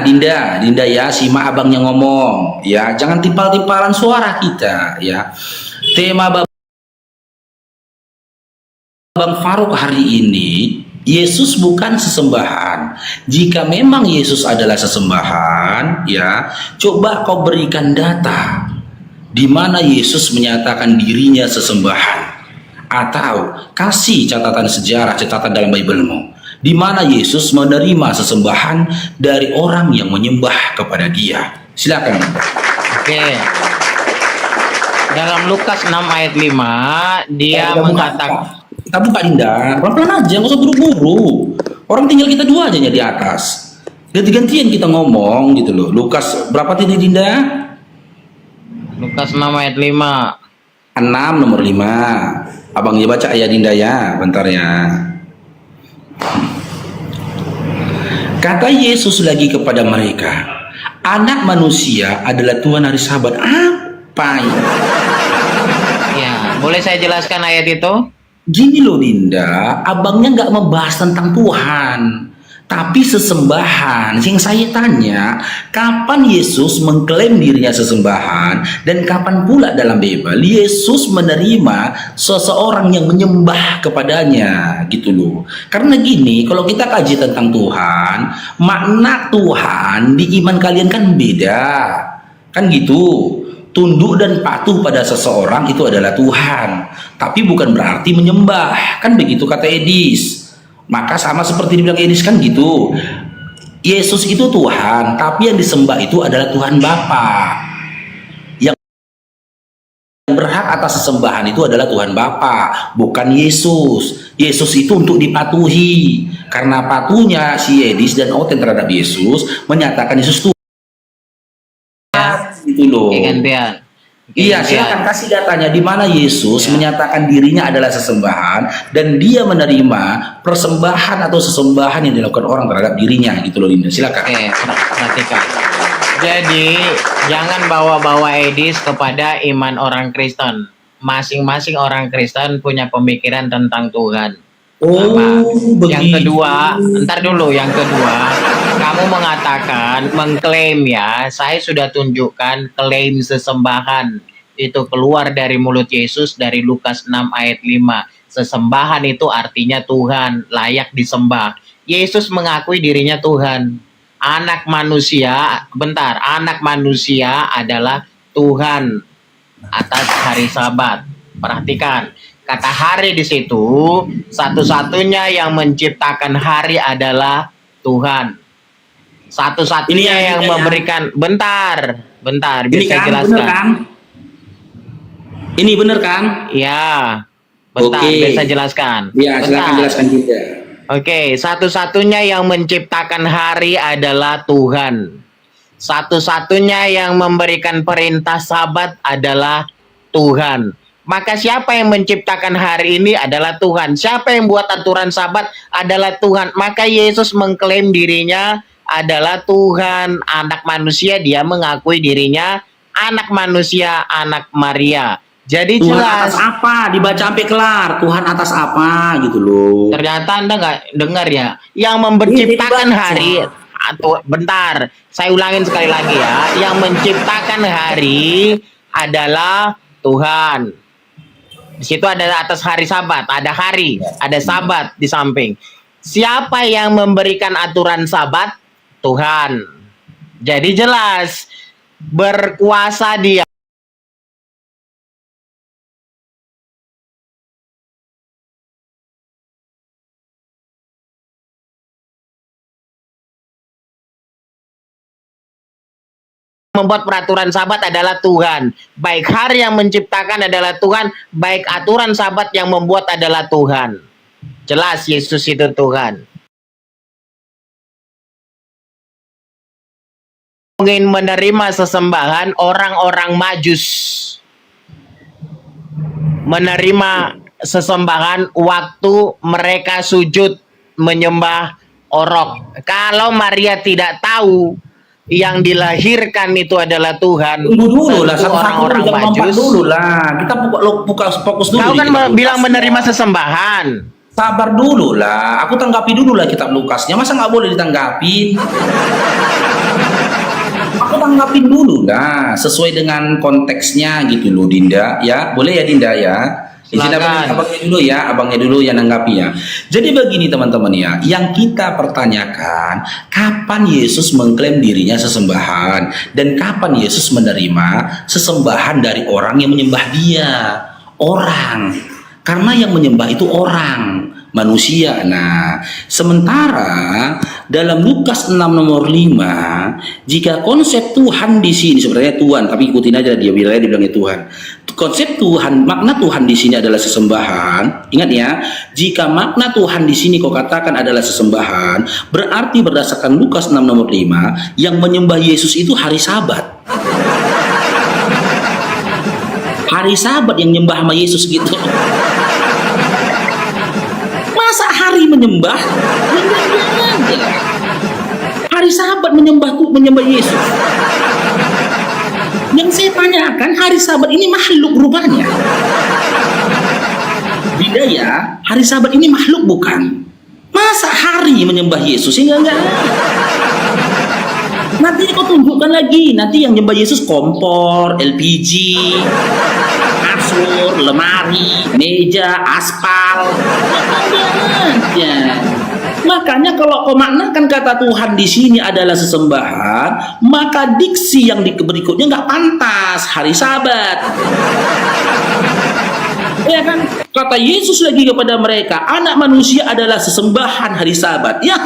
Dinda ya, simak abangnya ngomong ya, jangan timpal-timpalan suara kita ya. Tema Bang Faruk hari ini, Yesus bukan sesembahan. Jika memang Yesus adalah sesembahan, ya, coba kau berikan data di mana Yesus menyatakan dirinya sesembahan, atau kasih catatan sejarah, catatan dalam Bible-mu di mana Yesus menerima sesembahan dari orang yang menyembah kepada Dia. Silakan. Oke. Dalam Lukas 6 ayat 5 dia mengatakan, kita buka Dinda, pelan-pelan aja, nggak usah buru-buru. Orang tinggal kita dua aja di atas. Ganti-gantian kita ngomong gitu loh. Lukas berapa tadi Dinda? Lukas 6 ayat 5. 6 nomor 5. Abang ya baca ya Dinda ya, bentar ya. Kata Yesus lagi kepada mereka, Anak manusia adalah Tuhan hari Sabat. Apa ini? Ya, boleh saya jelaskan ayat itu? Gini loh Dinda, abangnya nggak membahas tentang Tuhan, tapi sesembahan. Yang saya tanya, kapan Yesus mengklaim dirinya sesembahan, dan kapan pula dalam Bible Yesus menerima seseorang yang menyembah kepadanya, gitu loh. Karena gini, kalau kita kaji tentang Tuhan, makna Tuhan di iman kalian kan beda, kan gitu. Tunduk dan patuh pada seseorang itu adalah Tuhan, tapi bukan berarti menyembah, kan begitu kata Edis. Maka sama seperti dibilang Edis kan gitu. Yesus itu Tuhan, tapi yang disembah itu adalah Tuhan Bapa. Yang berhak atas sesembahan itu adalah Tuhan Bapa, bukan Yesus. Yesus itu untuk dipatuhi. Karena patuhnya si Edis dan Oten terhadap Yesus menyatakan Yesus Tuhan. Itu loh. Iya, silakan kasih datanya di mana Yesus menyatakan dirinya adalah sesembahan dan dia menerima persembahan atau sesembahan yang dilakukan orang terhadap dirinya, gitu loh Linda. Silakan. Oke, perhatikan. Jadi jangan bawa-bawa Edis kepada iman orang Kristen. Masing-masing orang Kristen punya pemikiran tentang Tuhan. Yang kedua, ntar dulu, yang kedua, kamu mengatakan, mengklaim ya, saya sudah tunjukkan klaim sesembahan itu keluar dari mulut Yesus dari Lukas 6 ayat 5. Sesembahan itu artinya Tuhan, layak disembah. Yesus mengakui dirinya Tuhan. Anak manusia, anak manusia adalah Tuhan atas hari Sabat. Perhatikan. Kata hari di situ, satu-satunya yang menciptakan hari adalah Tuhan. Satu-satunya yang memberikan, bentar, biar saya jelaskan. Bener kan? Ini bener kan? Ya, bentar, biar saya jelaskan. Ya, silakan jelaskan juga. Oke, satu-satunya yang menciptakan hari adalah Tuhan. Satu-satunya yang memberikan perintah Sabat adalah Tuhan. Maka siapa yang menciptakan hari ini adalah Tuhan. Siapa yang buat aturan Sabat adalah Tuhan. Maka Yesus mengklaim dirinya adalah Tuhan. Anak manusia, dia mengakui dirinya anak manusia, anak Maria. Jadi Tuhan jelas. atas apa? Dibaca sampai kelar. Tuhan atas apa gitu loh. Ternyata Anda nggak dengar ya. Yang menciptakan hari, atau bentar, saya ulangin sekali lagi ya. Yang menciptakan hari adalah Tuhan. Di situ ada atas hari Sabat, ada hari, ada Sabat di samping. Siapa yang memberikan aturan Sabat? Tuhan. Jadi jelas, berkuasa dia membuat peraturan Sabat adalah Tuhan. Baik hari yang menciptakan adalah Tuhan, baik aturan Sabat yang membuat adalah Tuhan. Jelas Yesus itu Tuhan. Ingin menerima sesembahan, orang-orang Majus menerima sesembahan waktu mereka sujud menyembah orok. Kalau Maria tidak tahu yang dilahirkan itu adalah Tuhan. Tunggu dulu lah, orang-orang Majus dulu lah. Kita buka fokus dulu. Kau kan bilang menerima sesembahan. Sabar dulu lah, aku tanggapi dulu lah kitab Lukasnya. Masa nggak boleh ditanggapi? tanggapin dulu lah, sesuai dengan konteksnya gitu loh Dinda ya. Boleh ya Dinda ya? Izin Silakan. abangnya dulu yang nanggapi ya. Jadi begini teman-teman ya, yang kita pertanyakan, kapan Yesus mengklaim dirinya sesembahan dan kapan Yesus menerima sesembahan dari orang yang menyembah dia? Orang. Karena yang menyembah itu orang, manusia. Nah, sementara dalam Lukas 6 nomor 5, jika konsep Tuhan di sini sebenarnya Tuhan, tapi ikutin aja dia bilangnya Tuhan. Konsep Tuhan, makna Tuhan di sini adalah sesembahan. Ingat ya, jika makna Tuhan di sini kau katakan adalah sesembahan, berarti berdasarkan Lukas 6 nomor 5, yang menyembah Yesus itu hari Sabat. Hari Sabat yang nyembah sama Yesus gitu. Masa hari menyembah? Hari Sabat menyembah Yesus. Yang saya tanyakan, hari Sabat ini makhluk rupanya. Beda ya, hari Sabat ini makhluk bukan? Masa hari menyembah Yesus? Enggak. Nanti kau tunjukkan lagi, nanti yang nyembah Yesus kompor, LPG, kasur, lemari, meja, aspal. Makanya kalau kau maknakan kata Tuhan di sini adalah sesembahan, maka diksi yang berikutnya nggak pantas hari Sabat. Ya kan? Kata Yesus lagi kepada mereka, anak manusia adalah sesembahan hari Sabat. Ya.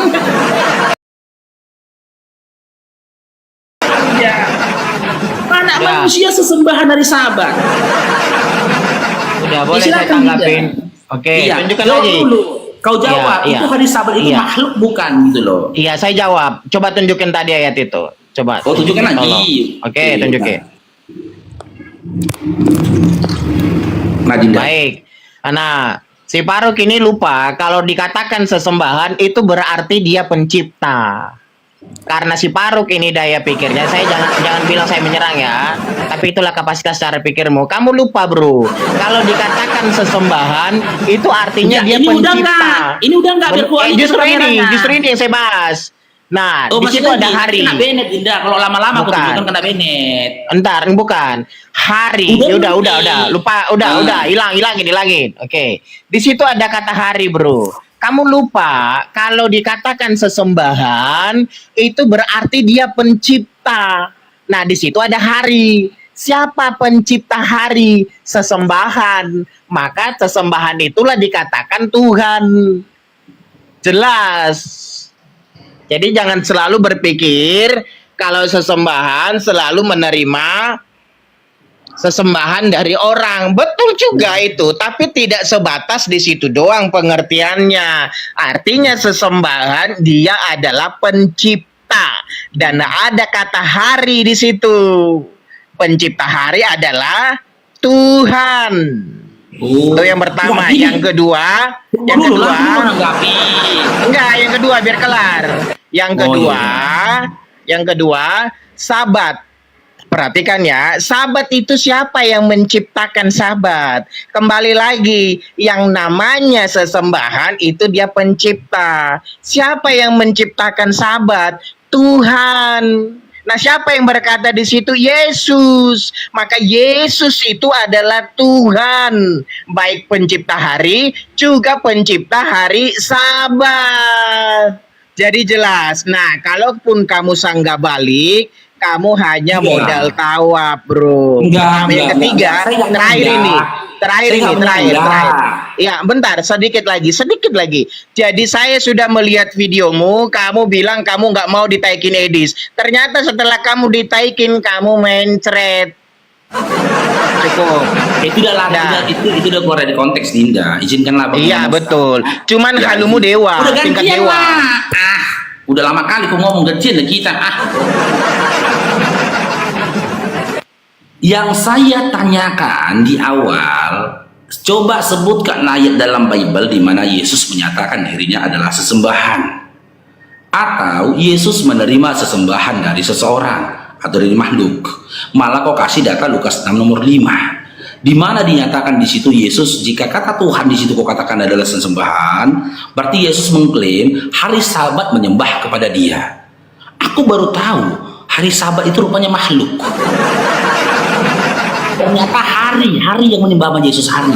Anak manusia sesembahan hari Sabat. Udah boleh saya Silakan, tanggapin. Oke, Iya, tunjukkan jawab lagi. dulu. Kau jawab, Iya, itu hari Sabat itu iya. makhluk bukan gitu loh. Iya, saya jawab. Coba tunjukin tadi ayat itu. Coba. Oh, tunjukkan lagi. tolong. Oke, tunjukin. Nah, Dinda. Baik. Nah, si Faruk ini lupa kalau dikatakan sesembahan itu berarti dia pencipta. Karena si Faruk ini daya pikirnya, saya jangan bilang saya menyerang ya, tapi itulah kapasitas cara pikirmu. Kamu lupa bro, kalau dikatakan sesembahan itu artinya dia Ya, ini pencipta. udah enggak. Ini udah enggak biar gua Justru ini yang saya bahas. Nah, Oh, di situ ada hari. Kena Bennett, Dinda. Kalau lama-lama aku Bukan. tunjukkan kena Bennett. Entar, bukan. Hari. Udah, Udah. Lupa, udah. Hilangin. Oke. Di situ ada kata hari, bro. Kamu lupa kalau dikatakan sesembahan itu berarti dia pencipta. Nah, di situ ada hari. Siapa pencipta hari? Sesembahan. Maka sesembahan itulah dikatakan Tuhan. Jelas. Jadi jangan selalu berpikir kalau sesembahan selalu menerima sesembahan dari orang. Betul juga itu, tapi tidak sebatas di situ doang pengertiannya. Artinya sesembahan dia adalah pencipta dan ada kata hari di situ. Pencipta hari adalah Tuhan. Oh. Itu yang pertama. Wah, ini. Yang kedua, enggak, yang kedua biar kelar. Yang kedua, Sabat. Perhatikan ya, Sabat itu siapa yang menciptakan Sabat? Kembali lagi, yang namanya sesembahan itu dia pencipta. Siapa yang menciptakan Sabat? Tuhan. Nah, siapa yang berkata di situ? Yesus. Maka Yesus itu adalah Tuhan, baik pencipta hari juga pencipta hari Sabat. Jadi jelas. Nah, kalaupun kamu sanggah balik, kamu hanya modal tawa, bro. Yang ketiga, terakhir ini. Ya, bentar, sedikit lagi. Jadi saya sudah melihat videomu, kamu bilang kamu nggak mau ditaikin Edis. Ternyata setelah kamu ditaikin, kamu mencret. Cukup. Itu udah keluar dari konteks, Dinda. Izinkanlah. Iya, betul. Cuman Ya, halumu dewa, udah tingkat gantian dewa. lah. Udah lama kali aku ngomong gantian lah kita. Yang saya tanyakan di awal, coba sebutkan ayat dalam Bible di mana Yesus menyatakan dirinya adalah sesembahan, atau Yesus menerima sesembahan dari seseorang atau dari makhluk. Malah kau kasih data Lukas 6 nomor 5, di mana dinyatakan di situ Yesus, jika kata Tuhan di situ kau katakan adalah sesembahan, berarti Yesus mengklaim hari Sabat menyembah kepada Dia. Aku baru tahu Hari Sabat itu rupanya makhluk. Ternyata hari yang menyembah Yesus hari.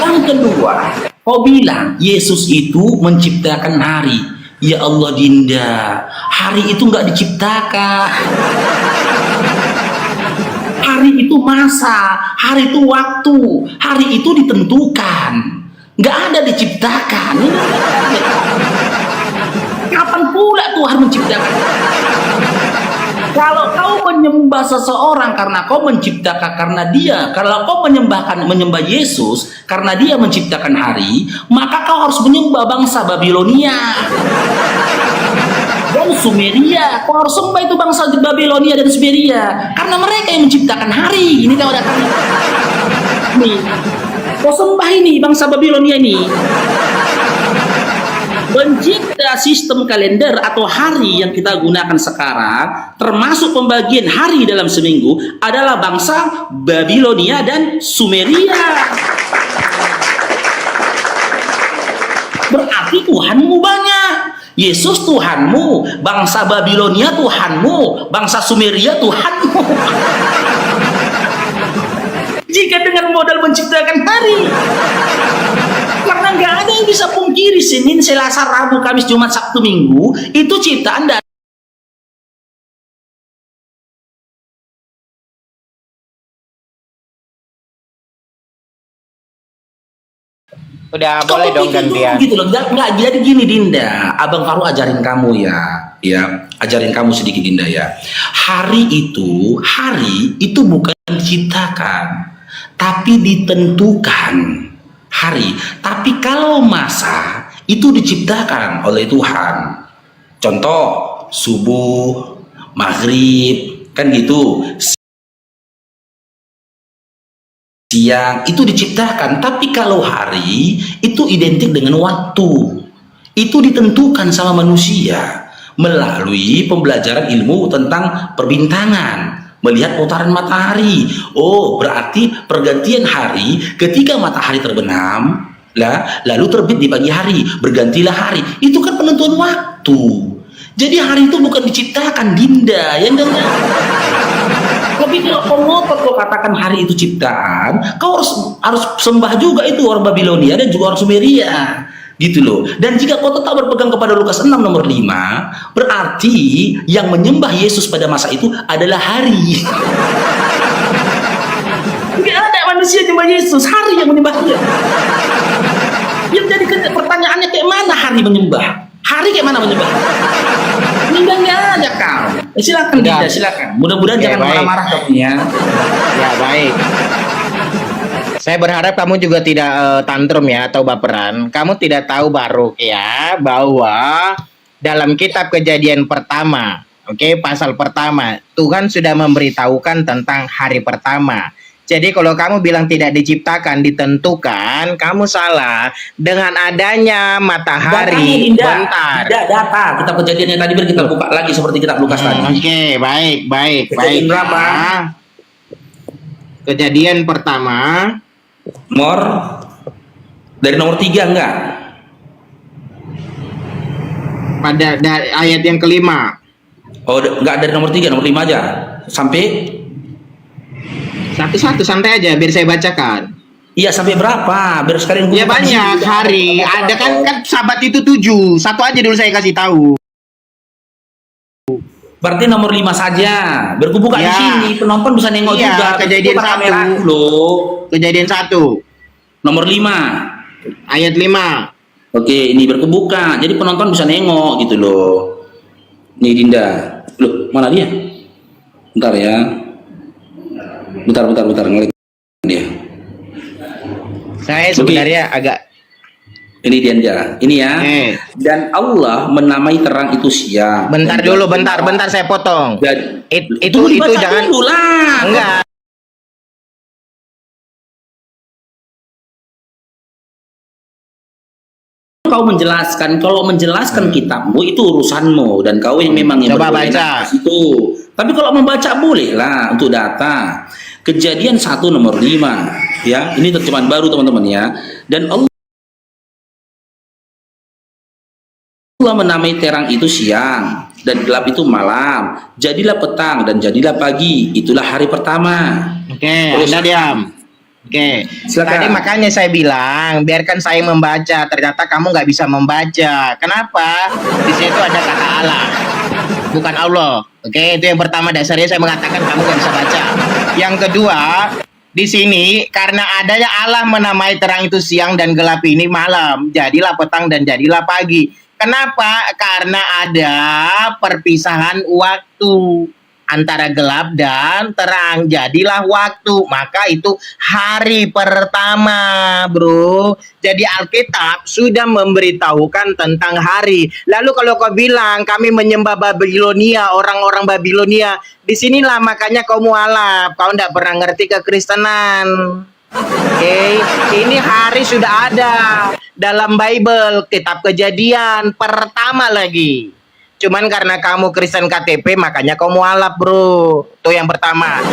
Yang kedua, kau bilang Yesus itu menciptakan hari. Ya Allah Dinda, hari itu nggak diciptakan. Hari itu masa, hari itu waktu, hari itu ditentukan, nggak ada diciptakan. Kapan pula Tuhan menciptakan? Kalau kau menyembah seseorang karena kau menciptakan karena dia, kalau kau menyembah Yesus karena dia menciptakan hari, maka kau harus menyembah bangsa Babilonia dan Sumeria. Kau harus sembah itu bangsa Babilonia dan Sumeria karena mereka yang menciptakan hari. Ini kau datang nih, kau sembah ini bangsa Babilonia ini. Pencipta sistem kalender atau hari yang kita gunakan sekarang, termasuk pembagian hari dalam seminggu, adalah bangsa Babilonia dan Sumeria. Berarti Tuhanmu banyak. Yesus Tuhanmu, bangsa Babilonia Tuhanmu, bangsa Sumeria Tuhanmu. Jika dengan modal menciptakan hari, karena nggak ada yang bisa pungkiri Senin, Selasa, Rabu, Kamis, Jumat, Sabtu, Minggu itu ciptaan dari Udah boleh dong gantian. gitu loh. Nggak jadi gini Dinda, Abang Faru ajarin kamu ya ajarin kamu sedikit Dinda ya. Hari itu bukan diciptakan tapi ditentukan. Hari, tapi kalau masa itu diciptakan oleh Tuhan. Contoh subuh, maghrib, kan gitu. Siang itu diciptakan, tapi kalau hari itu identik dengan waktu. Itu ditentukan sama manusia melalui pembelajaran ilmu tentang perbintangan, melihat putaran matahari. Oh, berarti pergantian hari ketika matahari terbenam, lalu terbit di pagi hari, bergantilah hari. Itu kan penentuan waktu. Jadi hari itu bukan diciptakan Dinda, yang dengar. Tapi kalau kau ngotot kau katakan hari itu ciptaan, kau harus sembah juga itu orang Babilonia dan juga orang Sumeria. Gitu loh. Dan jika kau tetap berpegang kepada Lukas 6 nomor 5, berarti yang menyembah Yesus pada masa itu adalah hari. Tidak ada manusia menyembah Yesus, hari yang menyembah dia. Yang jadi pertanyaannya kayak mana hari menyembah? Hari kayak mana menyembah? Menyembah nggak ada kau. Silakan Dinda, silakan. Mudah-mudahan jangan marah-marah kamu ya. Ya baik. Saya berharap kamu juga tidak tantrum ya atau baperan. Kamu tidak tahu Baruk ya bahwa dalam kitab Kejadian pertama, pasal pertama, Tuhan sudah memberitahukan tentang hari pertama. Jadi kalau kamu bilang tidak diciptakan, ditentukan, kamu salah. Dengan adanya matahari, bentar. Tidak data. Kitab Kejadian yang tadi kita buka lagi seperti kitab Lukas tadi. Oke, baik. Kejadian berapa? Kejadian pertama. Dari nomor 3 enggak? Pada ayat yang kelima. Oh, enggak dari nomor 3, nomor 5 aja. Sampai satu-satu santai aja biar saya bacakan. Iya, sampai berapa? Biar sekalian ya banyak hari. Ada kan Sabat itu 7. Satu aja dulu saya kasih tahu. Berarti nomor 5 saja. Berkubuka di sini, penonton bisa nengok juga. Kejadian 1 loh. Kejadian 1. Nomor 5. Ayat 5. Oke, ini berkebuka. Jadi penonton bisa nengok gitu loh. Nih Dinda. Loh, mana dia? Bentar ya. Bentar ngelik dia. Saya sebenarnya agak ini Dinda. Ini ya. Dan Allah menamai terang itu siang. Bentar dulu, bentar saya potong. Itu jangan dulu lah. Enggak. Kau menjelaskan, kalau menjelaskan kitabmu itu urusanmu dan kau yang memang yang coba baca itu. Tapi kalau membaca boleh lah untuk data. Kejadian 1 nomor 5 ya. Ini terjemahan baru teman-teman ya. Dan Allah menamai terang itu siang dan gelap itu malam. Jadilah petang dan jadilah pagi. Itulah hari pertama. Oke, Terus. Anda diam. Oke, Silakan. tadi makanya saya bilang biarkan saya membaca. Ternyata kamu nggak bisa membaca. Kenapa? Di situ ada kata Allah, bukan Allah. Oke, itu yang pertama dasarnya saya mengatakan kamu nggak bisa baca. Yang kedua, di sini karena adanya Allah menamai terang itu siang dan gelap ini malam. Jadilah petang dan jadilah pagi. Kenapa? Karena ada perpisahan waktu antara gelap dan terang, jadilah waktu, maka itu hari pertama, bro. Jadi Alkitab sudah memberitahukan tentang hari. Lalu kalau kau bilang kami menyembah Babilonia, orang-orang Babilonia, disinilah makanya kau mualaf, kau tidak pernah ngerti kekristenan. Oke, ini hari sudah ada dalam Bible, kitab Kejadian pertama lagi. Cuman karena kamu Kristen KTP makanya kamu mualaf, bro. Itu yang pertama.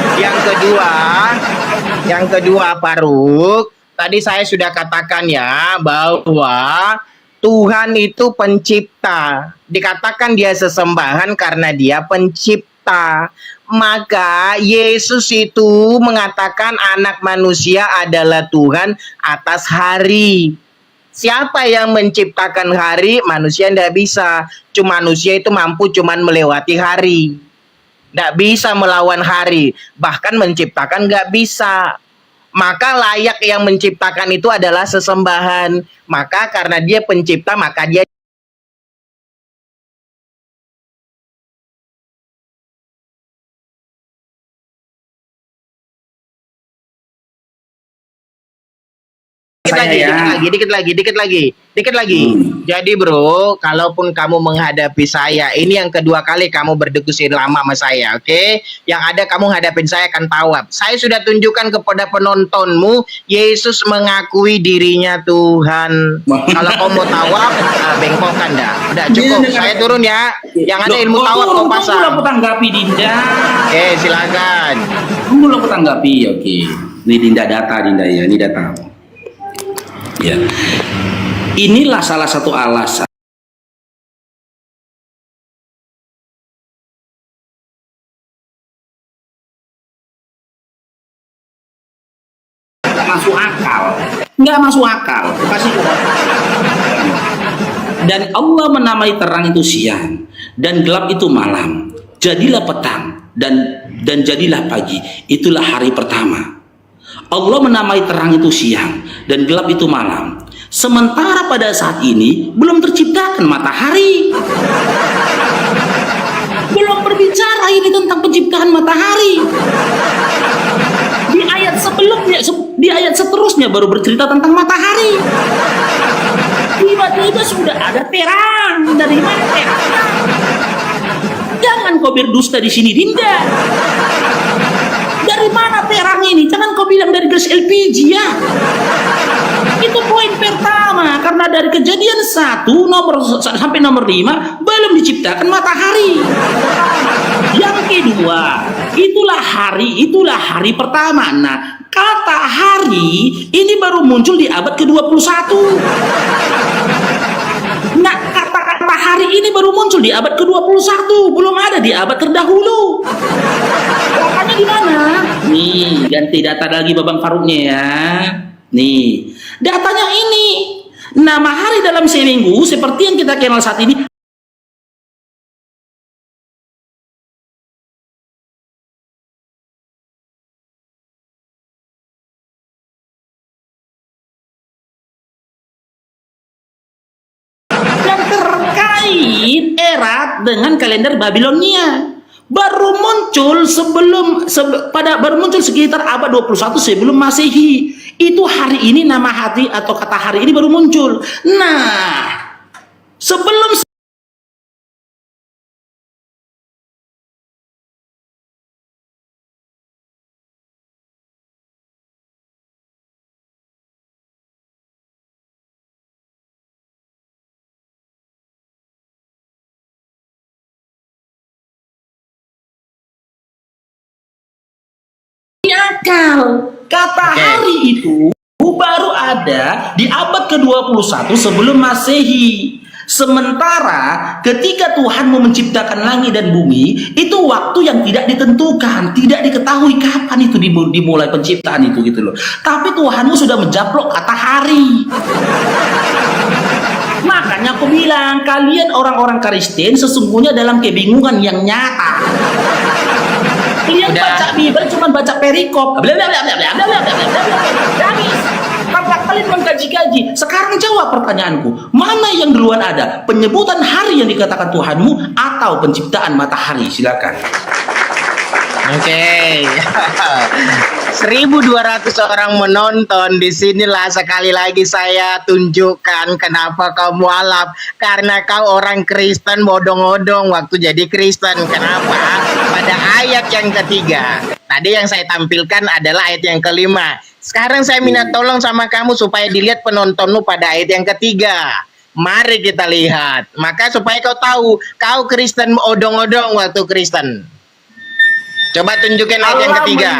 Yang kedua Faruk, tadi saya sudah katakan ya bahwa Tuhan itu pencipta. Dikatakan dia sesembahan karena dia pencipta. Maka Yesus itu mengatakan anak manusia adalah Tuhan atas hari. Siapa yang menciptakan hari? Manusia tidak bisa. Cuma manusia itu mampu cuman melewati hari. Tidak bisa melawan hari. Bahkan menciptakan nggak bisa. Maka layak yang menciptakan itu adalah sesembahan. Maka karena dia pencipta, maka dia dikit lagi. Jadi bro, kalaupun kamu menghadapi saya, ini yang kedua kali kamu berdiskusi lama sama saya, oke? Yang ada kamu hadapin saya akan tawab. Saya sudah tunjukkan kepada penontonmu, Yesus mengakui dirinya Tuhan. Kalau kau mau tawab, bengkokkan dah. Udah cukup, saya turun ya. Yang ada ilmu tawab kau pasang. Tunggu tanggapi Dinda. Oke, silakan. Tunggu tanggapi, oke. Ini Dinda data, Dinda ya, ini data. Ya. Inilah salah satu alasan nggak masuk akal. Kasih. Dan Allah menamai terang itu siang dan gelap itu malam. Jadilah petang dan jadilah pagi. Itulah hari pertama. Allah menamai terang itu siang dan gelap itu malam. Sementara pada saat ini belum terciptakan matahari. Belum berbicara ini tentang penciptaan matahari. Di ayat sebelumnya, di ayat seterusnya baru bercerita tentang matahari. Tiba-tiba sudah ada terang. Dari mana terangnya? Jangan kau berdusta di sini, Dinda. Dari mana terang ini? Jangan kau bilang dari gas LPG ya. Itu poin pertama. Karena dari Kejadian 1 sampai nomor 5 belum diciptakan matahari. Yang kedua, itulah hari pertama. Nah, kata hari ini baru muncul di abad ke-21. Nah, kata-kata hari ini baru muncul di abad ke-21, belum ada di abad terdahulu. Datanya di mana? Nih, ganti data lagi Babang Faruknya ya. Nih, datanya ini. Nama hari dalam seminggu seperti yang kita kenal saat ini dan terkait erat dengan kalender Babilonia. Baru muncul baru muncul sekitar abad 21 sebelum Masehi. Itu hari ini nama hari atau kata hari ini baru muncul. Nah, sebelum akal kata hari itu baru ada di abad ke-21 sebelum Masehi. Sementara ketika Tuhan mau menciptakan langit dan bumi, itu waktu yang tidak ditentukan, tidak diketahui kapan itu dimulai penciptaan itu gitu loh. Tapi Tuhanmu sudah menjaplok kata hari. Makanya aku bilang, kalian orang-orang Kristen sesungguhnya dalam kebingungan yang nyata. Kalian Udah. baca Bible cuma baca perikop. Bla bla bla bla bla bla bla bla bla bla. Habis. Tanpa kalian mengkaji-kaji. Sekarang jawab pertanyaanku. Mana yang duluan ada? Penyebutan hari yang dikatakan Tuhanmu atau penciptaan matahari? Silakan. Oke. 1.200 orang menonton. Disinilah sekali lagi saya tunjukkan kenapa kau mualaf. Karena kau orang Kristen bodong-odong waktu jadi Kristen. Kenapa? Pada ayat yang ketiga. Tadi yang saya tampilkan adalah ayat yang kelima. Sekarang saya minta tolong sama kamu supaya dilihat penontonmu pada ayat yang ketiga. Mari kita lihat. Maka supaya kau tahu, kau Kristen odong-odong waktu Kristen. Coba tunjukin ayat yang ketiga.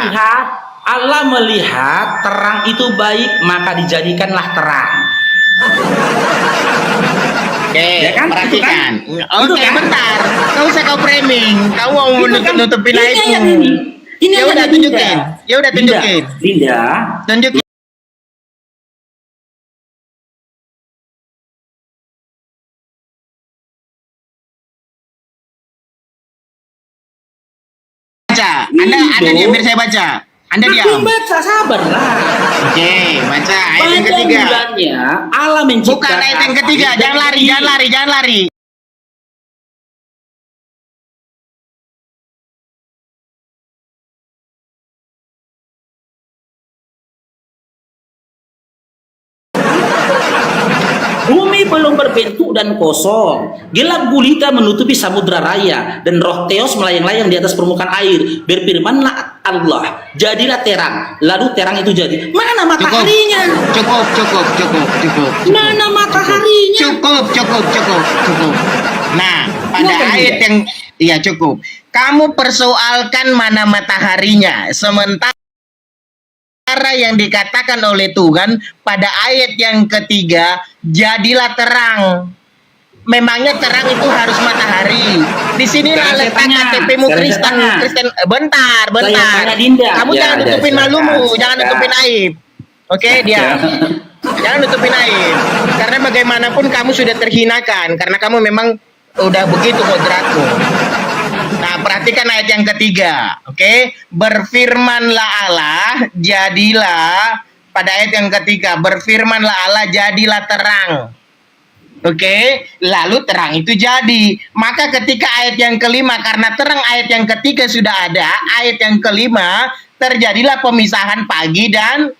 Allah melihat terang itu baik, maka dijadikanlah terang. Oke, Ya kan? perhatikan. Itu Oke, kan? bentar. Kau usah kau framing. Kau mau nutupin Ini aibmu. yang ini. Ini Ya yang udah ini, tunjukin. Linda. Ya udah tunjukin. Linda. Tunjukin. Baca. Anda diam biar saya baca. Anda Aku diam. baca, sabarlah. Oke, baca ayat yang Pada ketiga. mulanya Allah menciptakan. Bukan ayat yang ketiga. Jangan lari, jangan lari, jangan lari. Bumi belum berbentuk dan kosong. Gelap gulita menutupi samudra raya dan roh Theos melayang-layang di atas permukaan air. Berfirmanlah Allah, jadilah terang. Lalu terang itu jadi. Mana mataharinya? Cukup. Mana mataharinya? Cukup. Nah, pada Kenapa ayat tidak? yang iya cukup. Kamu persoalkan mana mataharinya, sementara yang dikatakan oleh Tuhan pada ayat yang ketiga, jadilah terang. Memangnya terang itu harus matahari. Di sinilah Sekarang saya letak tanya. KTP-mu Sekarang saya Kristen. tanya. Kristen. Bentar. Saya tanya Dinda. Kamu Ya, jangan ya, nutupin silakan, malumu, jangan silakan. nutupin aib. Oke, dia. Jangan nutupin aib. Karena bagaimanapun kamu sudah terhinakan karena kamu memang udah begitu kodratmu. Nah, perhatikan ayat yang ketiga. Oke, berfirmanlah Allah, jadilah pada ayat yang ketiga, berfirmanlah Allah, jadilah terang. Oke, lalu terang itu jadi. Maka ketika ayat yang kelima, karena terang ayat yang ketiga sudah ada, ayat yang kelima terjadilah pemisahan pagi dan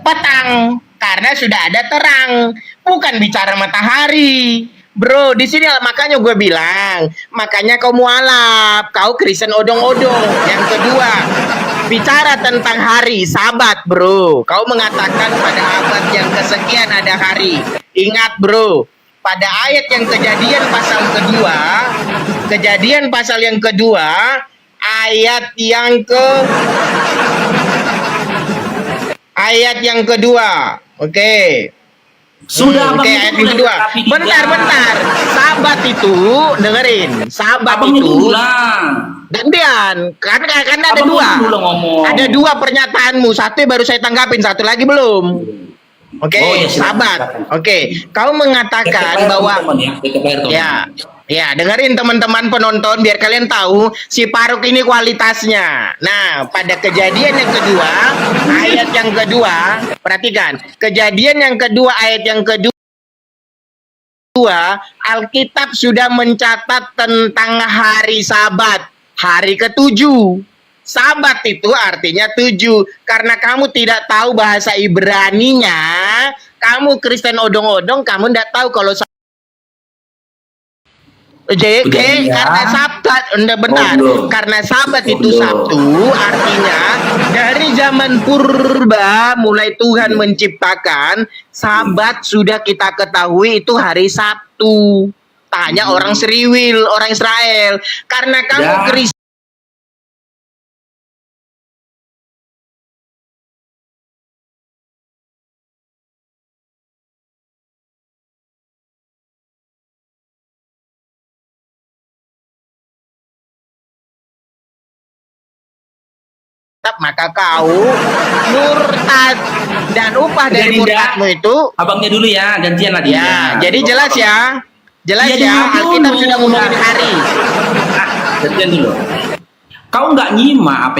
petang karena sudah ada terang, bukan bicara matahari. Bro, di sini makanya gue bilang, makanya kau mualaf, kau Kristen odong-odong. Yang kedua, bicara tentang hari Sabat, bro. Kau mengatakan pada abad yang kesekian ada hari. Ingat, bro, pada ayat yang kejadian pasal kedua, ayat yang kedua. Oke. Sudah Oke, abang itu ayat yang mulai kedua. terapi Dinda. Bentar. Sabat itu, dengerin. Sabat Abang itu itu ulang. gantian. Karena ada Abang dua. itu ulang ngomong. Ada dua pernyataanmu. Satu baru saya tanggapin, satu lagi belum. Oke, Oh, ya, silakan, Sabat. silakan. Oke, kau mengatakan bahwa Ya, dengerin teman-teman penonton biar kalian tahu si Paruk ini kualitasnya. Nah, pada kejadian yang kedua, ayat yang kedua, perhatikan. Kejadian yang kedua, ayat yang kedua, Alkitab sudah mencatat tentang hari Sabat, hari ketujuh. Sabat itu artinya 7. Karena kamu tidak tahu bahasa Ibraninya, kamu Kristen odong-odong, kamu tidak tahu kalau JK Udah, karena ya. Sabat, bentar. belum. Karena Sabat itu belum. Sabtu, artinya dari zaman purba mulai Tuhan menciptakan Sabat sudah kita ketahui itu hari Sabtu. Tanya orang Seriwil, orang Israel. Karena kamu Ya. Kristen murtad, maka kau murtad. Dan upah dari Jadi, murtadmu itu, abangnya dulu ya, gantian lah dia. ya, jadi jelas ya. Jelas Ya, ya, dengar Alkitab dulu. sudah ngomongin hari. Gantian dulu. Kau nggak nyimak apa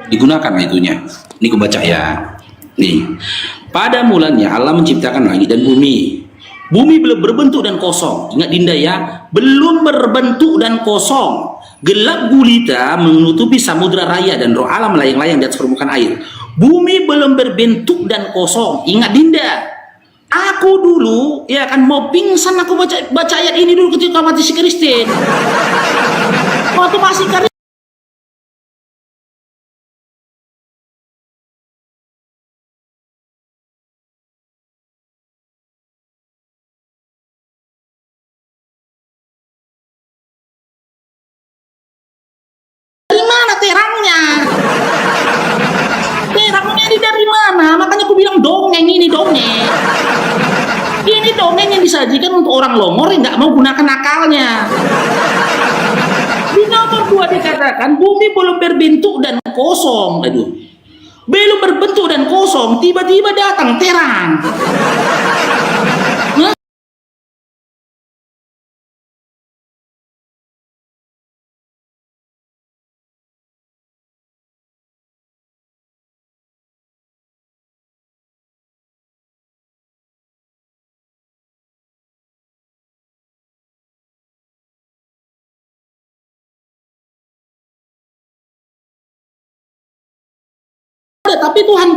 digunakan itunya. Ini ku baca ya. Nih. Pada mulanya Allah menciptakan langit dan bumi. Bumi belum berbentuk dan kosong. Ingat Dinda ya, belum berbentuk dan kosong. Gelap gulita menutupi samudra raya dan roh alam melayang-layang di atas permukaan air. Bumi belum berbentuk dan kosong. Ingat Dinda. Aku dulu ya kan mau pingsan aku baca ayat ini dulu ketika mati si Kristen. Waktu masih Kristen. Dari mana terangnya? Terangnya ini dari mana? Makanya aku bilang dongeng ini dongeng. Ini dongeng yang disajikan untuk orang longor yang nggak mau gunakan akalnya. Di nomor 2 dikatakan bumi belum berbentuk dan kosong. Aduh, belum berbentuk dan kosong. Tiba-tiba datang terang. Hah? Tapi Tuhan